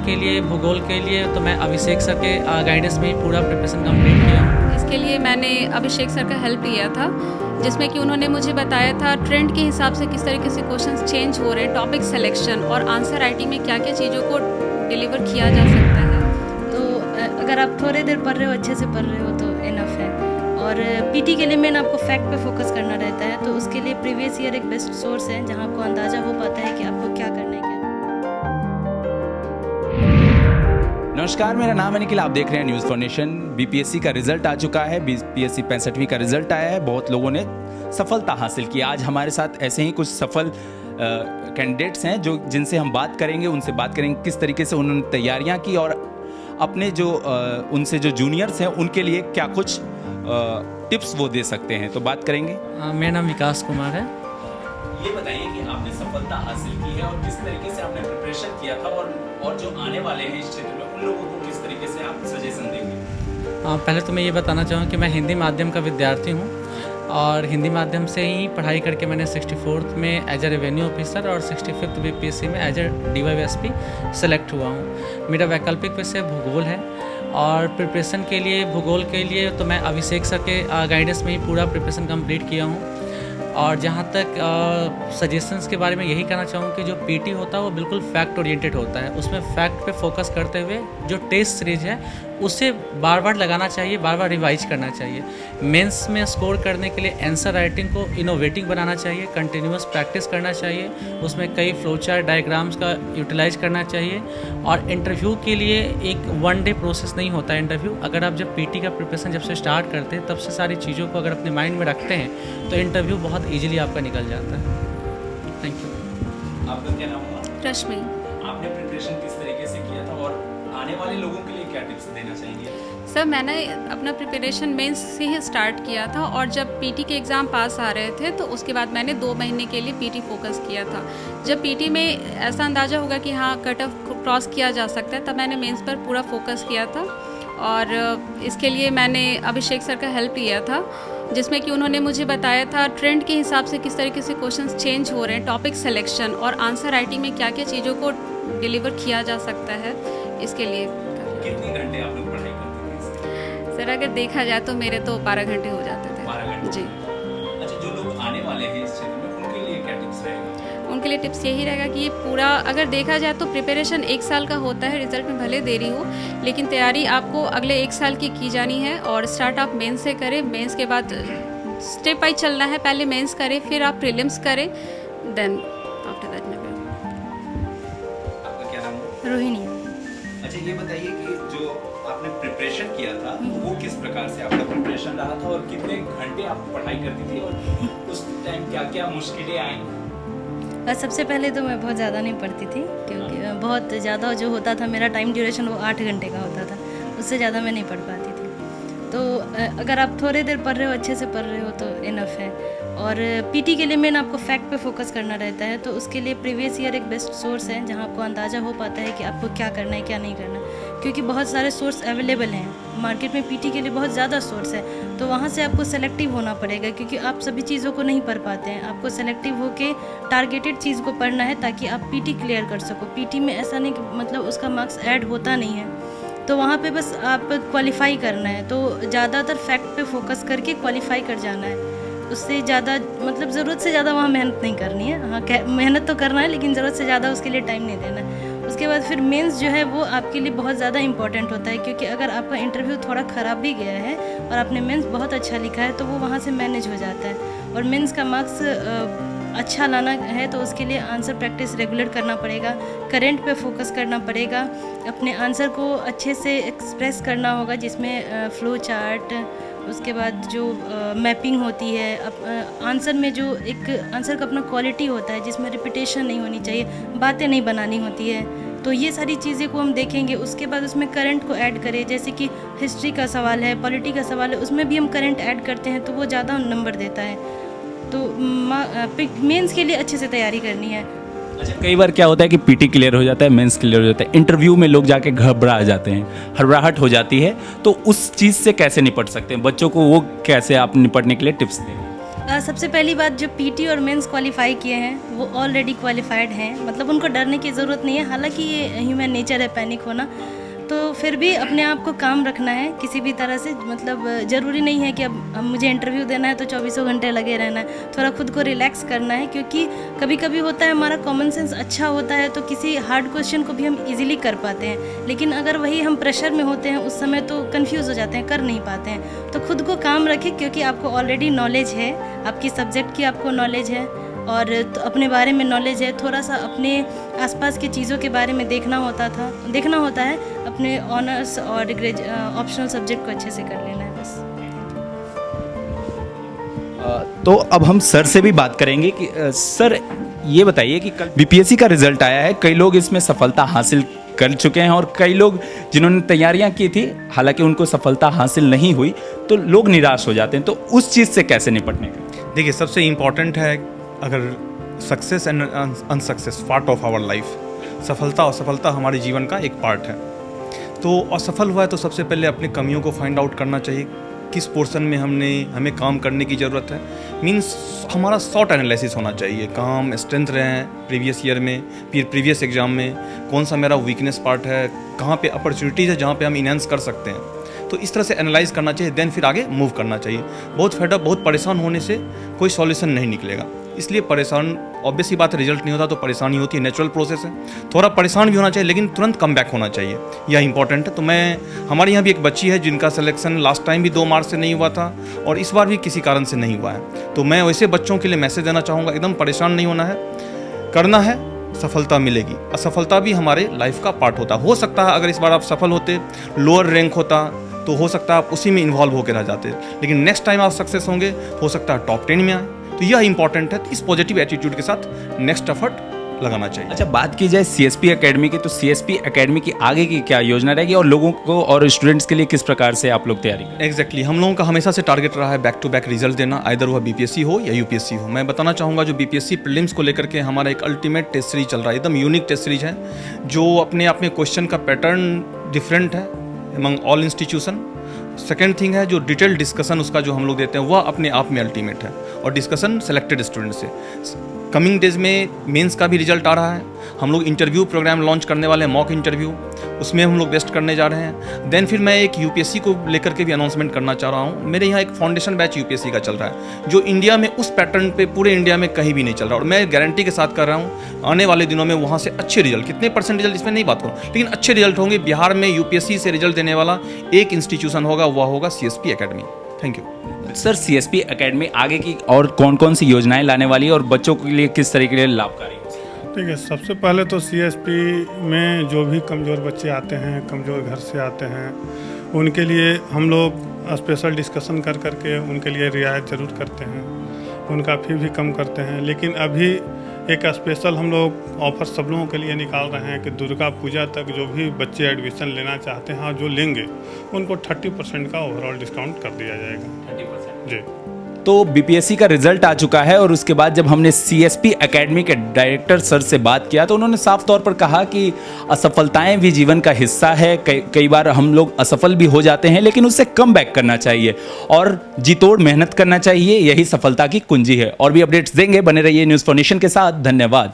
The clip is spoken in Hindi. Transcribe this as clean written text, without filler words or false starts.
के लिए, भूगोल के लिए तो मैं अभिषेक सर के गाइडेंस में ही पूरा प्रिपरेशन कंप्लीट किया हूँ। इसके लिए मैंने अभिषेक सर का हेल्प लिया था, जिसमें कि उन्होंने मुझे बताया था ट्रेंड के हिसाब से किस तरीके से क्वेश्चंस चेंज हो रहे हैं, टॉपिक सिलेक्शन और आंसर राइटिंग में क्या क्या चीज़ों को डिलीवर किया जा सकता है। तो अगर आप थोड़ी देर पढ़ रहे हो, अच्छे से पढ़ रहे हो तो इनफ है। और पीटी के लिए मेन आपको फैक्ट पे फोकस करना रहता है, तो उसके लिए प्रीवियस ईयर एक बेस्ट सोर्स है जहाँ आपको अंदाज़ा हो पाता है कि आपको क्या करना है। नमस्कार, मेरा नाम है निखिल, आप देख रहे हैं न्यूज़ फॉर नेशन। बीपीएससी का रिजल्ट आ चुका है, बीपीएससी 65वीं का रिजल्ट आया है। बहुत लोगों ने सफलता हासिल की। आज हमारे साथ ऐसे ही कुछ सफल कैंडिडेट्स हैं जिनसे हम बात करेंगे, उनसे बात करेंगे किस तरीके से उन्होंने तैयारियां की और अपने जो उनसे जो जूनियर्स हैं उनके लिए क्या कुछ टिप्स वो दे सकते हैं। तो बात करेंगे। मेरा नाम विकास कुमार है। ये बताइए कि आपने सफलता हासिल की है और किस तरीके से आपने प्रिपरेशन किया था और जो आने वाले हैं इस क्षेत्र में उन लोगों को किस तरीके से आप सजेशन देंगे? पहले तो मैं ये बताना चाहूँ कि मैं हिंदी माध्यम का विद्यार्थी हूँ और हिंदी माध्यम से ही पढ़ाई करके मैंने 64th में एज ए रेवेन्यू ऑफिसर और 65th बीपीएससी में एज ए डीवाईएसपी सेलेक्ट हुआ हूँ। मेरा वैकल्पिक विषय भूगोल है और प्रिपरेशन के लिए, भूगोल के लिए तो मैं अभिषेक सर के गाइडेंस में ही पूरा प्रिपरेशन कंप्लीट किया हूँ। और जहाँ तक सजेशंस के बारे में यही कहना चाहूँ कि जो पीटी होता है वो बिल्कुल फैक्ट ओरिएंटेड होता है। उसमें फैक्ट पे फोकस करते हुए जो टेस्ट सीरीज है उसे बार बार लगाना चाहिए, बार बार रिवाइज करना चाहिए। मेंस में स्कोर करने के लिए आंसर राइटिंग को इनोवेटिव बनाना चाहिए, कंटिन्यूअस प्रैक्टिस करना चाहिए, उसमें कई फ्लोचार्ट डायग्राम्स का यूटिलाइज करना चाहिए। और इंटरव्यू के लिए एक वन डे प्रोसेस नहीं होता है इंटरव्यू। अगर आप जब पीटी का प्रिपरेशन जब से स्टार्ट करते हैं तब से सारी चीज़ों को अगर अपने माइंड में रखते हैं तो इंटरव्यू बहुत ईजिली आपका निकल जाता है। Thank you. आपका क्या नाम हुआ? रश्मि। आपने प्रिपरेशन किस तरीके से किया था और आने वाले लोगों के लिए क्या टिप्स देना चाहेंगे? सर, मैंने अपना प्रिपरेशन मेंस से ही स्टार्ट किया था और जब पीटी के एग्ज़ाम पास आ रहे थे तो उसके बाद मैंने 2 महीने के लिए पीटी फोकस किया था। जब पीटी में ऐसा अंदाज़ा होगा कि हाँ कट ऑफ क्रॉस किया जा सकता है, तब मैंने मेंस पर पूरा फोकस किया था। और इसके लिए मैंने अभिषेक सर का हेल्प लिया था, जिसमें कि उन्होंने मुझे बताया था ट्रेंड के हिसाब से किस तरीके से क्वेश्चंस चेंज हो रहे हैं, टॉपिक सिलेक्शन और आंसर राइटिंग में क्या क्या चीज़ों को डिलीवर किया जा सकता है। इसके लिए कितने घंटे आप लोग पढ़ाई करते थे? सर, अगर देखा जाए तो मेरे तो 12 घंटे हो जाते थे। 12 घंटे जी। अच्छा, जो लोग आने वाले हैं इस क्षेत्र में उनके लिए क्या टिप्स रहेगा? उनके लिए टिप्स यही रहेगा कि ये पूरा अगर देखा जाए तो प्रिपरेशन 1 साल का होता है, रिजल्ट में भले देरी हो लेकिन तैयारी आपको अगले 1 साल की जानी है। और स्टार्ट आप मेंस से करें, मेंस के बाद स्टेप वाइज चलना है। पहले मेंस करें, फिर आप प्रीलिम्स करें, देन आफ्टर दैट में। आपका क्या नाम है? रोहिणी। अच्छा, ये बताइए कि जो आपने प्रिपरेशन किया था वो किस प्रकार से आपका प्रिपरेशन रहा था और कितने घंटे आप पढ़ाई करती थी और उस टाइम क्या क्या मुश्किलें आई? सबसे पहले तो मैं बहुत ज़्यादा नहीं पढ़ती थी, क्योंकि बहुत ज़्यादा जो होता था मेरा टाइम ड्यूरेशन वो 8 घंटे का होता था, उससे ज़्यादा मैं नहीं पढ़ पाती थी। तो अगर आप थोड़ी देर पढ़ रहे हो, अच्छे से पढ़ रहे हो तो इनफ है। और पीटी के लिए मेन आपको फैक्ट पे फोकस करना रहता है, तो उसके लिए प्रीवियस ईयर एक बेस्ट सोर्स है जहाँ आपको अंदाज़ा हो पाता है कि आपको क्या करना है क्या नहीं करना, क्योंकि बहुत सारे सोर्स अवेलेबल हैं मार्केट में। पीटी के लिए बहुत ज़्यादा सोर्स है, तो वहाँ से आपको सेलेक्टिव होना पड़ेगा, क्योंकि आप सभी चीज़ों को नहीं पढ़ पाते हैं। आपको सेलेक्टिव होकर टारगेटेड चीज़ को पढ़ना है ताकि आप पीटी क्लियर कर सको। पीटी में ऐसा नहीं कि मतलब उसका मार्क्स ऐड होता नहीं है, तो वहाँ पे बस आप क्वालिफाई करना है। तो ज़्यादातर फैक्ट पे फोकस करके क्वालिफाई कर जाना है, उससे ज़्यादा मतलब ज़रूरत से ज़्यादा वहाँ मेहनत नहीं करनी है। हाँ, मेहनत तो करना है लेकिन ज़रूरत से ज़्यादा उसके लिए टाइम नहीं देना है। उसके बाद फिर मेंस जो है वो आपके लिए बहुत ज़्यादा इंपॉर्टेंट होता है, क्योंकि अगर आपका इंटरव्यू थोड़ा ख़राब भी गया है और आपने मेंस बहुत अच्छा लिखा है तो वो वहाँ से मैनेज हो जाता है। और मेंस का मार्क्स अच्छा लाना है तो उसके लिए आंसर प्रैक्टिस रेगुलर करना पड़ेगा, करेंट पे फोकस करना पड़ेगा, अपने आंसर को अच्छे से एक्सप्रेस करना होगा, जिसमें फ्लो चार्ट, उसके बाद जो मैपिंग होती है। आंसर में जो एक आंसर का अपना क्वालिटी होता है जिसमें रिपीटेशन नहीं होनी चाहिए, बातें नहीं बनानी होती है, तो ये सारी चीज़ें को हम देखेंगे। उसके बाद उसमें करंट को ऐड करें, जैसे कि हिस्ट्री का सवाल है, पॉलिटी का सवाल है, उसमें भी हम करंट ऐड करते हैं तो वो ज़्यादा नंबर देता है। तो मेंस के लिए अच्छे से तैयारी करनी है। अच्छा, कई बार क्या होता है कि पीटी क्लियर हो जाता है, मेंस क्लियर हो जाता है, इंटरव्यू में लोग जाके घबरा जाते हैं, हड़बड़ाहट हो जाती है, तो उस चीज़ से कैसे निपट सकते हैं? बच्चों को वो कैसे आप निपटने के लिए टिप्स दें? सबसे पहली बात, जो पीटी और मेंस क्वालिफाई किए हैं वो ऑलरेडी क्वालिफाइड हैं, मतलब उनको डरने की ज़रूरत नहीं है। हालांकि ये ह्यूमन नेचर है पैनिक होना, तो फिर भी अपने आप को काम रखना है किसी भी तरह से। मतलब ज़रूरी नहीं है कि अब मुझे इंटरव्यू देना है तो 24 घंटे लगे रहना है। थोड़ा खुद को रिलैक्स करना है, क्योंकि कभी कभी होता है हमारा कॉमन सेंस अच्छा होता है तो किसी हार्ड क्वेश्चन को भी हम इजीली कर पाते हैं, लेकिन अगर वही हम प्रेशर में होते हैं उस समय तो कंफ्यूज हो जाते हैं, कर नहीं पाते हैं। तो खुद को काम रखें, क्योंकि आपको ऑलरेडी नॉलेज है, आपकी सब्जेक्ट की आपको नॉलेज है और तो अपने बारे में नॉलेज है। थोड़ा सा अपने आसपास की चीज़ों के बारे में देखना होता है। अपने ऑनर्स और ऑप्शनल सब्जेक्ट को अच्छे से कर लेना है बस। तो अब हम सर से भी बात करेंगे कि सर ये बताइए कि कल बीपीएससी का रिजल्ट आया है, कई लोग इसमें सफलता हासिल कर चुके हैं और कई लोग जिन्होंने तैयारियां की थी हालांकि उनको सफलता हासिल नहीं हुई, तो लोग निराश हो जाते हैं। तो उस चीज़ से कैसे निपटने का? देखिए, सबसे इम्पॉर्टेंट है अगर success and unsuccess part of our life, सफलता और असफलता हमारे जीवन का एक पार्ट है। तो असफल हुआ है तो सबसे पहले अपनी कमियों को फाइंड आउट करना चाहिए, किस पोर्शन में हमें काम करने की ज़रूरत है। मींस हमारा शॉर्ट एनालिसिस होना चाहिए, कहाँ हम स्ट्रेंथ रहे हैं प्रीवियस ईयर में, फिर प्रीवियस एग्जाम में, कौन सा मेरा वीकनेस पार्ट है, कहाँ पे अपॉर्चुनिटीज़ है जहाँ पे हम इनहेंस कर सकते हैं। तो इस तरह से एनालाइज करना चाहिए, देन फिर आगे मूव करना चाहिए। बहुत फेडअप, बहुत परेशान होने से कोई सॉल्यूशन नहीं निकलेगा, इसलिए परेशान ऑब्वियस ही बात है, रिजल्ट नहीं होता तो परेशानी होती है, नेचुरल प्रोसेस है। थोड़ा परेशान भी होना चाहिए लेकिन तुरंत कम बैक होना चाहिए, यह इंपॉर्टेंट है। तो हमारे यहाँ भी एक बच्ची है जिनका सिलेक्शन लास्ट टाइम भी 2 मार्च से नहीं हुआ था और इस बार भी किसी कारण से नहीं हुआ है। तो मैं वैसे बच्चों के लिए मैसेज देना चाहूँगा, एकदम परेशान नहीं होना है, करना है, सफलता मिलेगी। असफलता भी हमारे लाइफ का पार्ट होता हो सकता है अगर इस बार आप सफल होते, लोअर रैंक होता तो हो सकता है आप उसी में इन्वॉल्व होकर रह जाते, लेकिन नेक्स्ट टाइम आप सक्सेस होंगे, हो सकता है टॉप 10 में आए। तो यह इंपॉर्टेंट है, इस पॉजिटिव एटीट्यूड के साथ नेक्स्ट एफर्ट लगाना चाहिए। अच्छा, बात की जाए सीएसपी एकेडमी की, तो सीएसपी एकेडमी की आगे की क्या योजना रहेगी और लोगों को और स्टूडेंट्स के लिए किस प्रकार से आप लोग तैयारी करें? एग्जैक्टली हम लोगों का हमेशा से टारगेट रहा है बैक टू बैक रिजल्ट देना, आइदर वह बीपीएससी हो या यूपीएससी हो। मैं बताना चाहूँगा जो बीपीएससी प्रीलिम्स को लेकर के हमारा एक अल्टीमेट टेस्ट सीरीज चल रहा है, एकदम यूनिक टेस्ट सीरीज है जो अपने आप में क्वेश्चन का पैटर्न डिफरेंट है among all institution. Second thing है जो डिटेल डिस्कशन उसका जो हम लोग देते हैं वह अपने आप में अल्टीमेट है, और डिस्कशन सेलेक्टेड स्टूडेंट से। कमिंग डेज में मेंस का भी रिजल्ट आ रहा है, हम लोग इंटरव्यू प्रोग्राम लॉन्च करने वाले हैं, मॉक इंटरव्यू, उसमें हम लोग बेस्ट करने जा रहे हैं। देन फिर मैं एक यूपीएससी को लेकर के भी अनाउंसमेंट करना चाह रहा हूँ। मेरे यहाँ एक फाउंडेशन बैच यूपीएससी का चल रहा है जो इंडिया में उस पैटर्न पे पूरे इंडिया में कहीं भी नहीं चल रहा, और मैं गारंटी के साथ कर रहा हूँ आने वाले दिनों में वहाँ से अच्छे रिजल्ट, कितने परसेंट रिजल्ट इसमें नहीं बात करूँ, लेकिन अच्छे रिजल्ट होंगे। बिहार में यूपीएससी से रिजल्ट देने वाला एक इंस्टीट्यूशन होगा, वह होगा CSP academy. Thank you sir. CSP academy आगे की और कौन कौन सी योजनाएं लाने वाली है और बच्चों के लिए किस तरीके से लाभकारी? ठीक है, सबसे पहले तो सीएसपी में जो भी कमज़ोर बच्चे आते हैं, कमज़ोर घर से आते हैं, उनके लिए हम लोग स्पेशल डिस्कशन कर करके उनके लिए रियायत ज़रूर करते हैं, उनका फी भी कम करते हैं। लेकिन अभी एक स्पेशल हम लोग ऑफर सब लोगों के लिए निकाल रहे हैं कि दुर्गा पूजा तक जो भी बच्चे एडमिशन लेना चाहते हैं जो लेंगे उनको 30% का ओवरऑल डिस्काउंट कर दिया जाएगा। 30% जी। तो बीपीएससी का रिजल्ट आ चुका है और उसके बाद जब हमने सीएसपी एकेडमी के डायरेक्टर सर से बात किया तो उन्होंने साफ तौर पर कहा कि असफलताएं भी जीवन का हिस्सा है, कई बार हम लोग असफल भी हो जाते हैं लेकिन उससे कम बैक करना चाहिए और जी तोड़ मेहनत करना चाहिए, यही सफलता की कुंजी है। और भी अपडेट्स देंगे, बने रहिए न्यूज़ फॉर नेशन के साथ। धन्यवाद।